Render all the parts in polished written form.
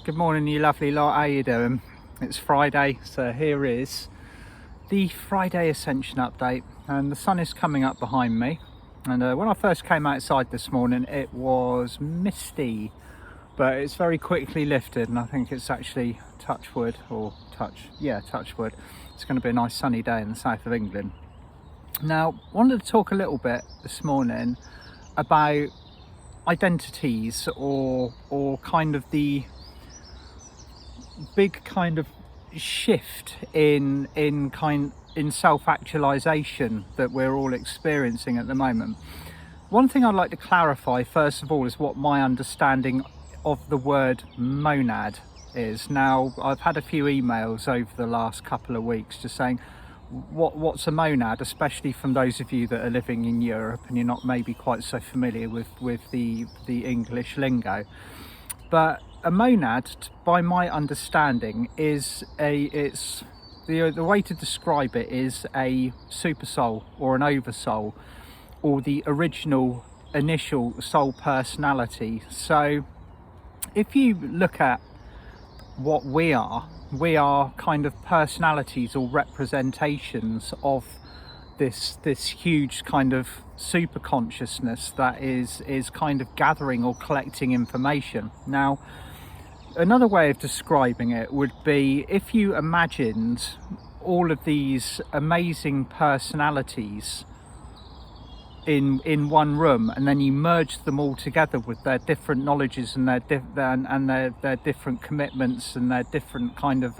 Good morning, you lovely lot. How you doing? It's Friday, so here is the Friday Ascension update, and the sun is coming up behind me. And when I first came outside this morning, it was misty, but it's very quickly lifted, and I think it's actually touch wood. It's going to be a nice sunny day in the south of England. Now, I wanted to talk a little bit this morning about identities or kind of the big kind of shift in self-actualization that we're all experiencing at the moment. One thing I'd like to clarify first of all is what my understanding of the word monad is. Now, I've had a few emails over the last couple of weeks just saying what's a monad, especially from those of you that are living in Europe and you're not maybe quite so familiar with the English lingo. But a monad, by my understanding, is the way to describe it is a super soul or an oversoul, or the initial soul personality. So if you look at what we are kind of personalities or representations of this huge kind of super consciousness that is kind of gathering or collecting information. Now, another way of describing it would be if you imagined all of these amazing personalities in one room, and then you merged them all together with their different knowledges and their different commitments and their different kind of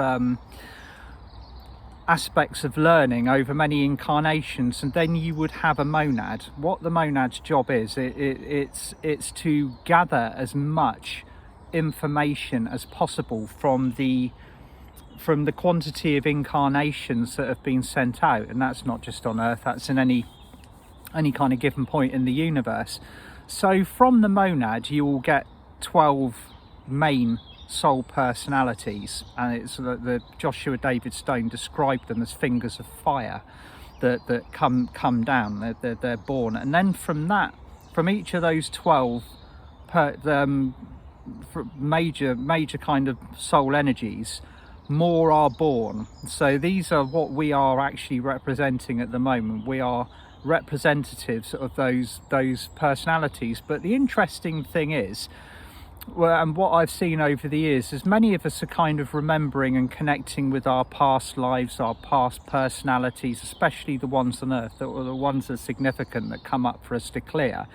aspects of learning over many incarnations, and then you would have a monad. What the monad's job is, it's to gather as much information as possible from the quantity of incarnations that have been sent out, and that's not just on Earth, that's in any kind of given point in the universe. So from the monad you will get 12 main soul personalities, and it's the Joshua David Stone described them as fingers of fire that come down. They're born, and then from each of those 12 major kind of soul energies, more are born. So these are what we are actually representing at the moment. We are representatives of those personalities. But the interesting thing is, and what I've seen over the years is many of us are kind of remembering and connecting with our past lives, our past personalities, especially the ones on Earth, that were the ones that are significant, that come up for us to clear.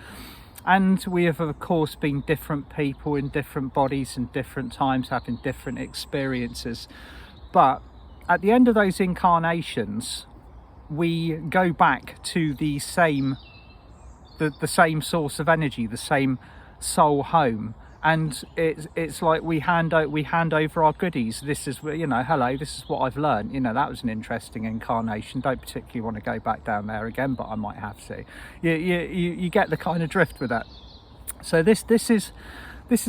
And we have, of course, been different people in different bodies and different times, having different experiences. But at the end of those incarnations, we go back to the same source of energy, the same soul home. And it's like we hand over our goodies. This is, hello, this is what I've learned. That was an interesting incarnation. Don't particularly want to go back down there again, but I might have to. You get the kind of drift with that. So this is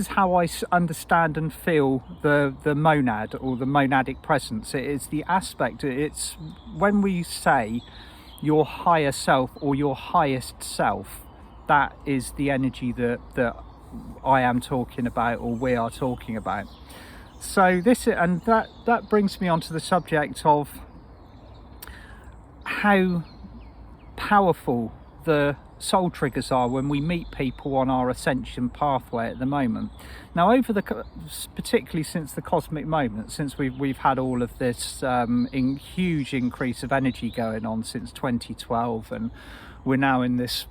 how I understand and feel the monad, or the monadic presence. It is the aspect. It's when we say your higher self or your highest self, that is the energy that I am talking about, or we are talking about. So that brings me on to the subject of how powerful the soul triggers are when we meet people on our ascension pathway at the moment. Now, particularly since the cosmic moment, since we've had all of this huge increase of energy going on since 2012, and we're now in this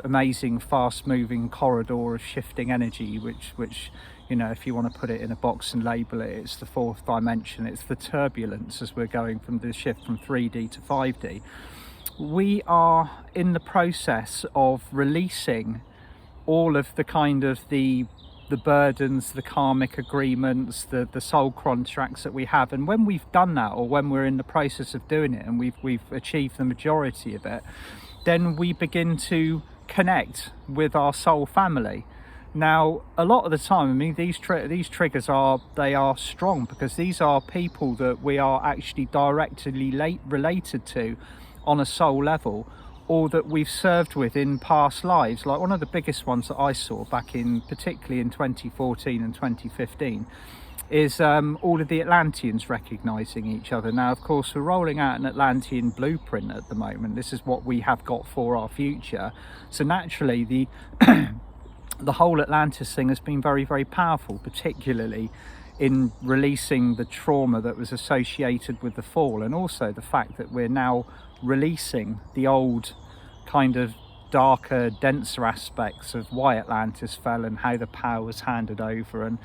amazing fast-moving corridor of shifting energy, which if you want to put it in a box and label it, it's the fourth dimension. It's the turbulence as we're going from the shift from 3D to 5D. We are in the process of releasing all of the kind of the burdens, the karmic agreements, the soul contracts that we have. And when we've done that, or when we're in the process of doing it and we've achieved the majority of it, then we begin to connect with our soul family. Now, a lot of the time, these triggers are strong, because these are people that we are actually directly related to on a soul level, or that we've served with in past lives. Like one of the biggest ones that I saw back in, particularly in 2014 and 2015, is all of the Atlanteans recognising each other. Now, of course, we're rolling out an Atlantean blueprint at the moment. This is what we have got for our future. So naturally, the the whole Atlantis thing has been very, very powerful, particularly in releasing the trauma that was associated with the fall, and also the fact that we're now releasing the old kind of darker, denser aspects of why Atlantis fell and how the power was handed over. And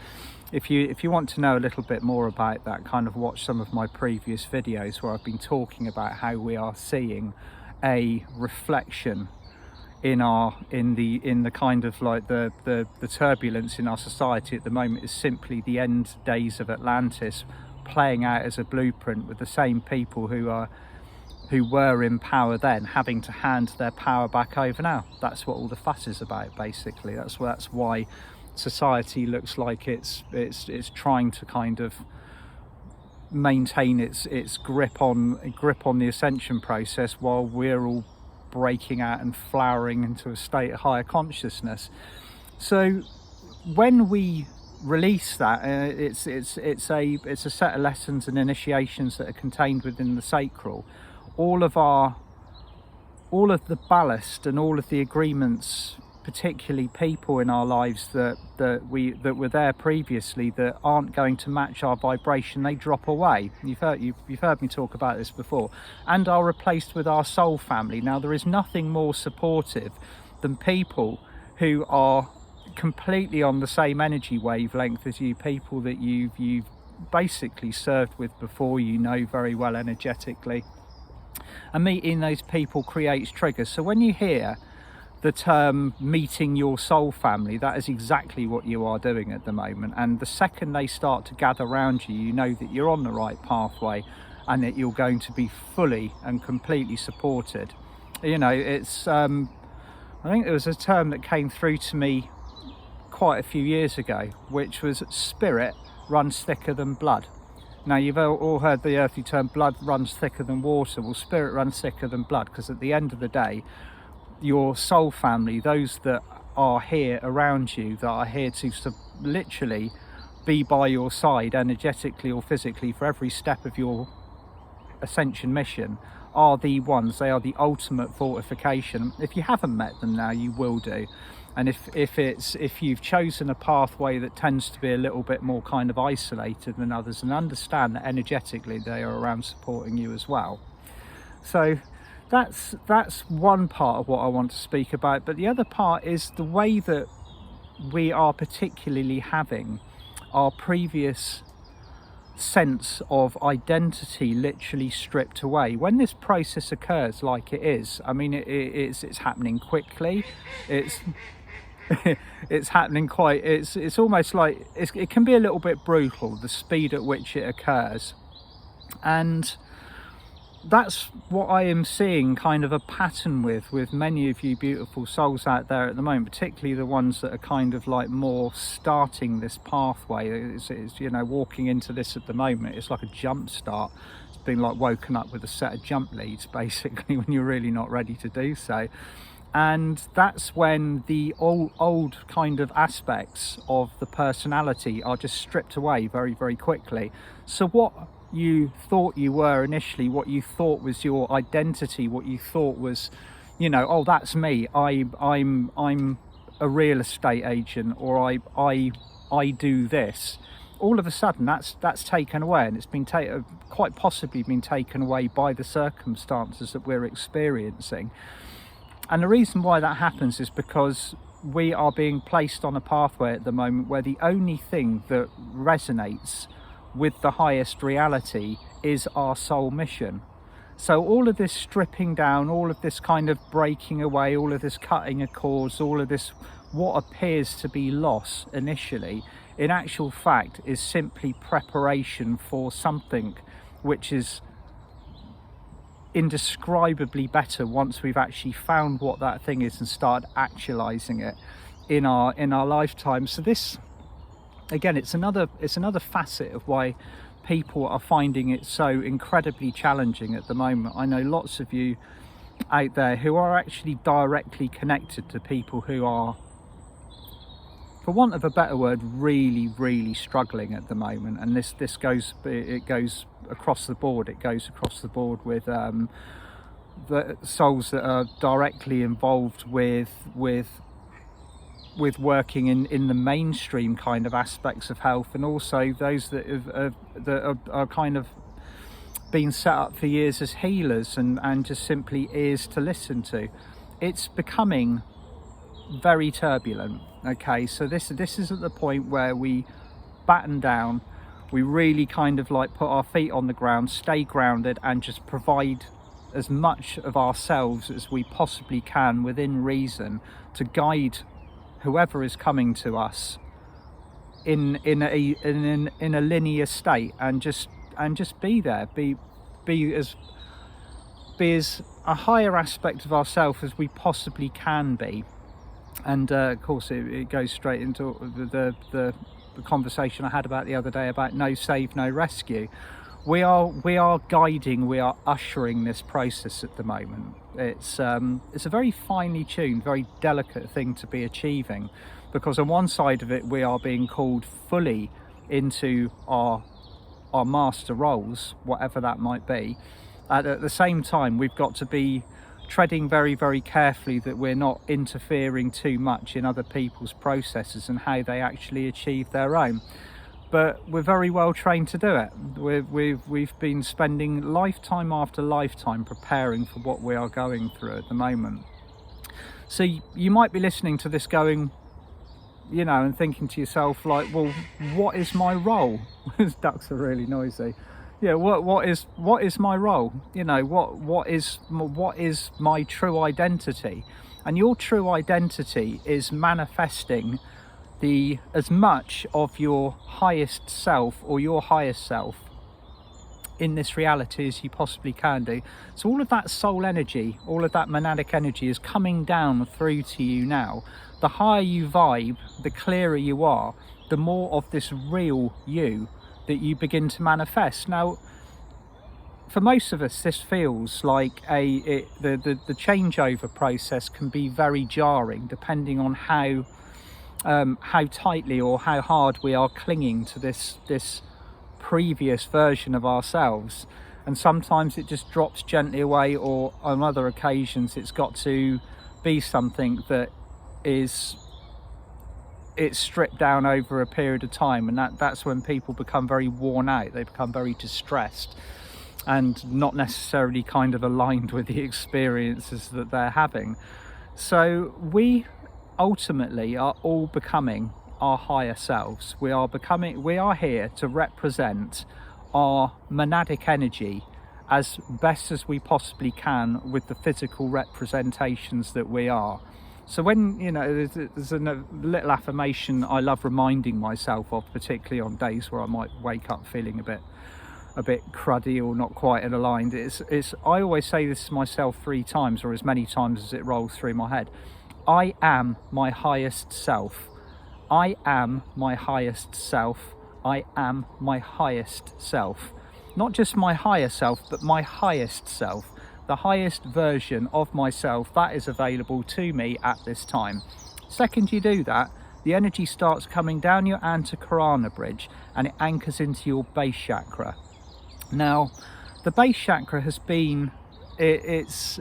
if you want to know a little bit more about that, kind of watch some of my previous videos where I've been talking about how we are seeing a reflection in the kind of like the turbulence in our society at the moment is simply the end days of Atlantis playing out as a blueprint, with the same people who were in power then having to hand their power back over now. That's what all the fuss is about, basically. That's why society looks like it's trying to kind of maintain its grip on the ascension process, while we're all breaking out and flowering into a state of higher consciousness. So when we release that, it's a set of lessons and initiations that are contained within the sacral. All of the ballast and all of the agreements, particularly people in our lives that were there previously that aren't going to match our vibration, they drop away. You've heard me talk about this before, and are replaced with our soul family. Now, there is nothing more supportive than people who are completely on the same energy wavelength as you, people that you've basically served with before, you know very well energetically. And meeting those people creates triggers. So when you hear the term meeting your soul family, that is exactly what you are doing at the moment. And the second they start to gather around you, you know that you're on the right pathway and that you're going to be fully and completely supported. You know, it's I think there was a term that came through to me quite a few years ago, which was spirit runs thicker than blood. Now, you've all heard the earthly term blood runs thicker than water. Well, spirit runs thicker than blood, because at the end of the day, your soul family, those that are here around you, that are here to literally be by your side energetically or physically for every step of your ascension mission, are the ones. They are the ultimate fortification. If you haven't met them now, you will do. And if you've chosen a pathway that tends to be a little bit more kind of isolated than others, and understand that energetically they are around supporting you as well. So that's one part of what I want to speak about. But the other part is the way that we are particularly having our previous sense of identity literally stripped away. When this process occurs like it is, I mean, it's happening quickly. It's happening quite, it's almost like it can be a little bit brutal, the speed at which it occurs. And that's what I am seeing kind of a pattern with many of you beautiful souls out there at the moment, particularly the ones that are kind of like more starting this pathway. It's you know, walking into this at the moment, it's like a jump start. It's been like woken up with a set of jump leads, basically, when you're really not ready to do so. And that's when the old kind of aspects of the personality are just stripped away very, very quickly. So what you thought you were initially, what you thought was your identity, what you thought was, you know, oh, that's me, I'm a real estate agent, or I do this, all of a sudden that's taken away, and it's been quite possibly been taken away by the circumstances that we're experiencing. And the reason why that happens is because we are being placed on a pathway at the moment where the only thing that resonates with the highest reality is our soul mission. So all of this stripping down, all of this kind of breaking away, all of this cutting of cords, all of this what appears to be loss initially, in actual fact is simply preparation for something which is indescribably better once we've actually found what that thing is and started actualizing it in our lifetime. So this, again, it's another facet of why people are finding it so incredibly challenging at the moment. I know lots of you out there who are actually directly connected to people who are, for want of a better word, really struggling at the moment. And this goes across the board. It goes across the board with the souls that are directly involved with working in the mainstream kind of aspects of health, and also those that are kind of been set up for years as healers and just simply ears to listen to. It's becoming very turbulent. Okay, so this is at the point where we batten down, we really kind of like put our feet on the ground, stay grounded, and just provide as much of ourselves as we possibly can within reason to guide whoever is coming to us in a linear state, and just be there, be as a higher aspect of ourselves as we possibly can be. And of course it goes straight into the conversation I had about the other day about no save, no rescue. We are guiding, we are ushering this process at the moment. It's a very finely tuned, very delicate thing to be achieving, because on one side of it we are being called fully into our master roles, whatever that might be. At the same time, we've got to be treading very carefully that we're not interfering too much in other people's processes and how they actually achieve their own. But we're very well trained to do it. We've been spending lifetime after lifetime preparing for what we are going through at the moment. So you might be listening to this going, you know, and thinking to yourself like, well, what is my role? Those ducks are really noisy. Yeah, what is my role? You know, what is my true identity? And your true identity is manifesting as much of your highest self, or your highest self, in this reality as you possibly can do. So all of that soul energy, all of that monadic energy is coming down through to you now. The higher you vibe, the clearer you are, the more of this real you that you begin to manifest. Now, for most of us, this feels like the changeover process can be very jarring, depending on how tightly or how hard we are clinging to this previous version of ourselves. And sometimes it just drops gently away, or on other occasions it's got to be something that it's stripped down over a period of time, and that's when people become very worn out. They become very distressed and not necessarily kind of aligned with the experiences that they're having. So we ultimately are all becoming our higher selves. We are here to represent our monadic energy as best as we possibly can with the physical representations that we are. So when, you know, there's a little affirmation I love reminding myself of, particularly on days where I might wake up feeling a bit cruddy or not quite aligned. I always say this to myself 3 times, or as many times as it rolls through my head. I am my highest self. I am my highest self. I am my highest self. Not just my higher self, but my highest self. The highest version of myself that is available to me at this time. Second you do that, the energy starts coming down your Antakarana bridge and it anchors into your base chakra. Now, the base chakra has been, it's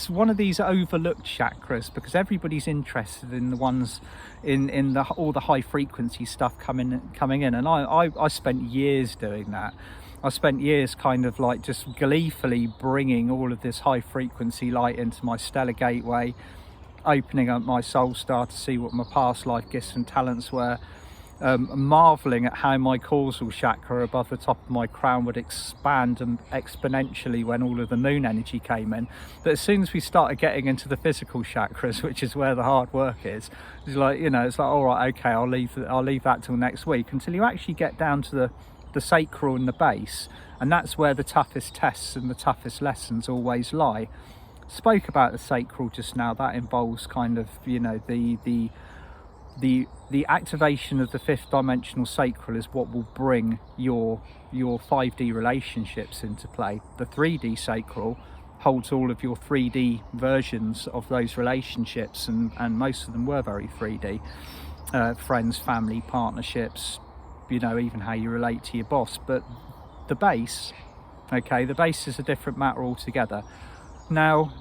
one of these overlooked chakras, because everybody's interested in the ones in all the high frequency stuff coming in, and I spent years doing that. I spent years kind of like just gleefully bringing all of this high frequency light into my stellar gateway, opening up my soul star to see what my past life gifts and talents were, marveling at how my causal chakra above the top of my crown would expand and exponentially when all of the moon energy came in. But as soon as we started getting into the physical chakras, which is where the hard work is, it's like, you know, it's like, all right, okay, I'll leave that till next week, until you actually get down to the sacral and the base, and that's where the toughest tests and the toughest lessons always lie. Spoke about the sacral just now. That involves kind of, you know, the activation of the 5th dimensional sacral is what will bring your 5D relationships into play. The 3D sacral holds all of your 3D versions of those relationships, and most of them were very 3D. Friends, family, partnerships, you know, even how you relate to your boss. But the base, okay, the base is a different matter altogether. Now,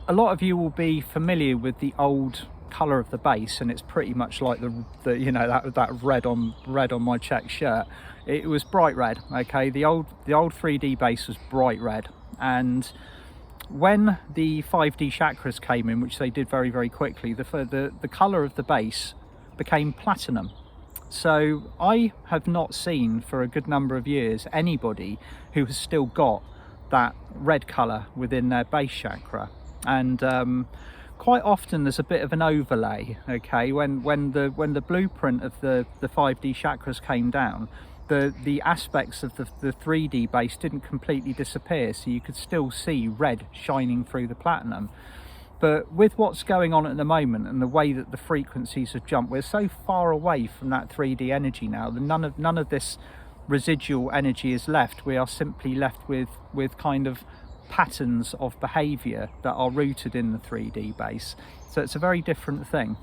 a lot of you will be familiar with the old color of the base, and it's pretty much like the you know, that red on my check shirt. It was bright red. Okay, the old 3D base was bright red, and when the 5D chakras came in, which they did very, very quickly, the color of the base became platinum. So I have not seen for a good number of years anybody who has still got that red color within their base chakra. And quite often there's a bit of an overlay. Okay, when the blueprint of the 5D chakras came down, the aspects of the 3D base didn't completely disappear, so you could still see red shining through the platinum. But with what's going on at the moment and the way that the frequencies have jumped, we're so far away from that 3D energy now that none of this residual energy is left. We are simply left with kind of patterns of behavior that are rooted in the 3D base. So it's a very different thing.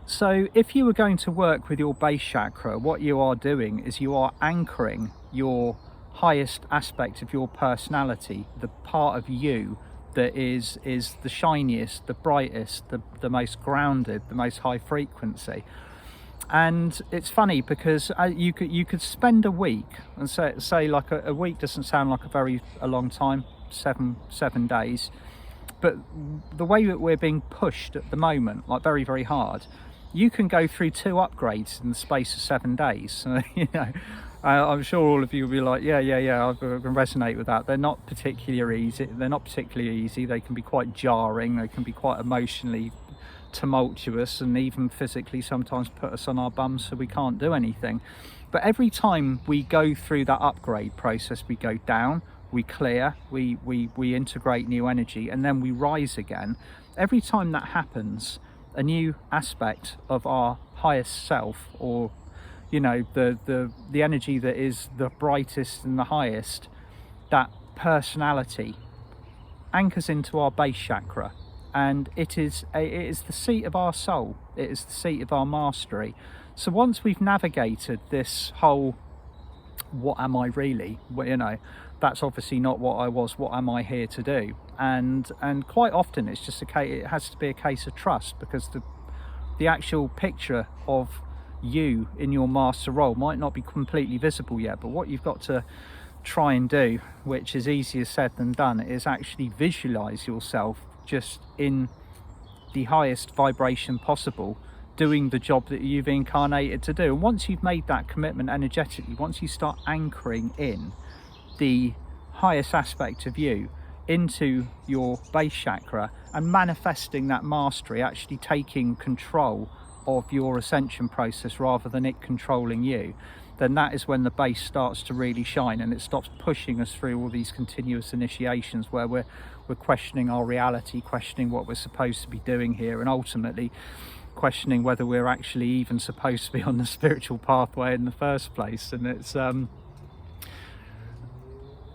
So if you were going to work with your base chakra, what you are doing is you are anchoring your highest aspect of your personality, the part of you that is the shiniest, the brightest, the most grounded, the most high frequency. And it's funny because you could spend a week, and say like a week doesn't sound like a long time, seven days, but the way that we're being pushed at the moment, like very, very hard, you can go through 2 upgrades in the space of 7 days. You know, I'm sure all of you will be like, yeah, I can resonate with that. They're not particularly easy. They can be quite jarring. They can be quite emotionally tumultuous, and even physically sometimes put us on our bums so we can't do anything. But every time we go through that upgrade process, we go down, we clear, we integrate new energy, and then we rise again. Every time that happens, a new aspect of our highest self, or you know, the energy that is the brightest and the highest, that personality anchors into our base chakra, and it is the seat of our soul. It is the seat of our mastery. So once we've navigated this whole what am I really, well, you know, that's obviously not what I was, what am I here to do? And quite often it's just it has to be a case of trust, because the actual picture of you in your master role might not be completely visible yet. But what you've got to try and do, which is easier said than done, is actually visualize yourself just in the highest vibration possible, doing the job that you've incarnated to do. And once you've made that commitment energetically, once you start anchoring in the highest aspect of you into your base chakra and manifesting that mastery, actually taking control of your ascension process rather than it controlling you, then that is when the base starts to really shine, and it stops pushing us through all these continuous initiations where we're questioning our reality, questioning what we're supposed to be doing here, and ultimately questioning whether we're actually even supposed to be on the spiritual pathway in the first place. And it's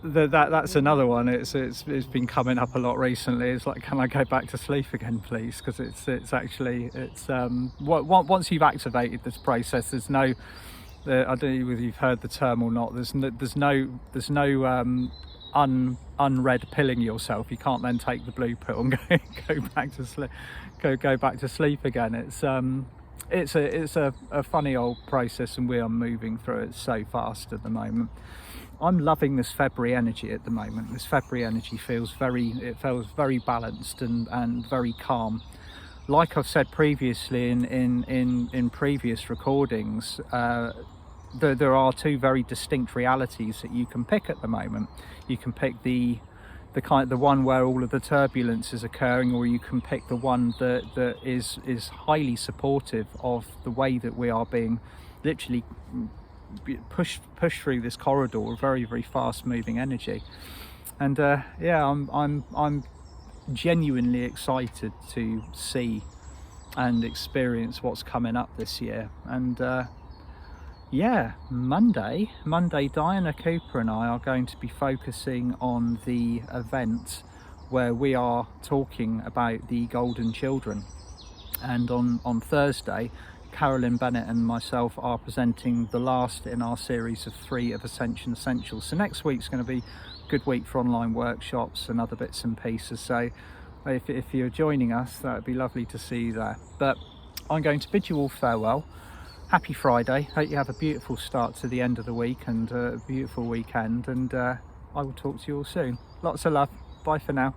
that's another one. It's been coming up a lot recently. It's like, can I go back to sleep again, please? Because it's actually once you've activated this process, there's no I don't know whether you've heard the term or not, there's no unread pilling yourself. You can't then take the blue pill and go back to sleep, go back to sleep again. It's a funny old process, and we are moving through it so fast at the moment. I'm loving this February energy at the moment. This February energy feels very balanced and very calm. Like I've said previously in previous recordings, there are 2 very distinct realities that you can pick at the moment. You can pick the one where all of the turbulence is occurring, or you can pick the one that is highly supportive of the way that we are being literally pushed through this corridor of very, very fast moving energy. And yeah, I'm genuinely excited to see and experience what's coming up this year. And yeah, Monday, Diana Cooper and I are going to be focusing on the event where we are talking about the Golden Children. And on Thursday, Carolyn Bennett and myself are presenting the last in our series of 3 of Ascension Essentials. So next week's going to be a good week for online workshops and other bits and pieces. So if you're joining us, that would be lovely to see you there. But I'm going to bid you all farewell. Happy Friday. Hope you have a beautiful start to the end of the week and a beautiful weekend. And I will talk to you all soon. Lots of love. Bye for now.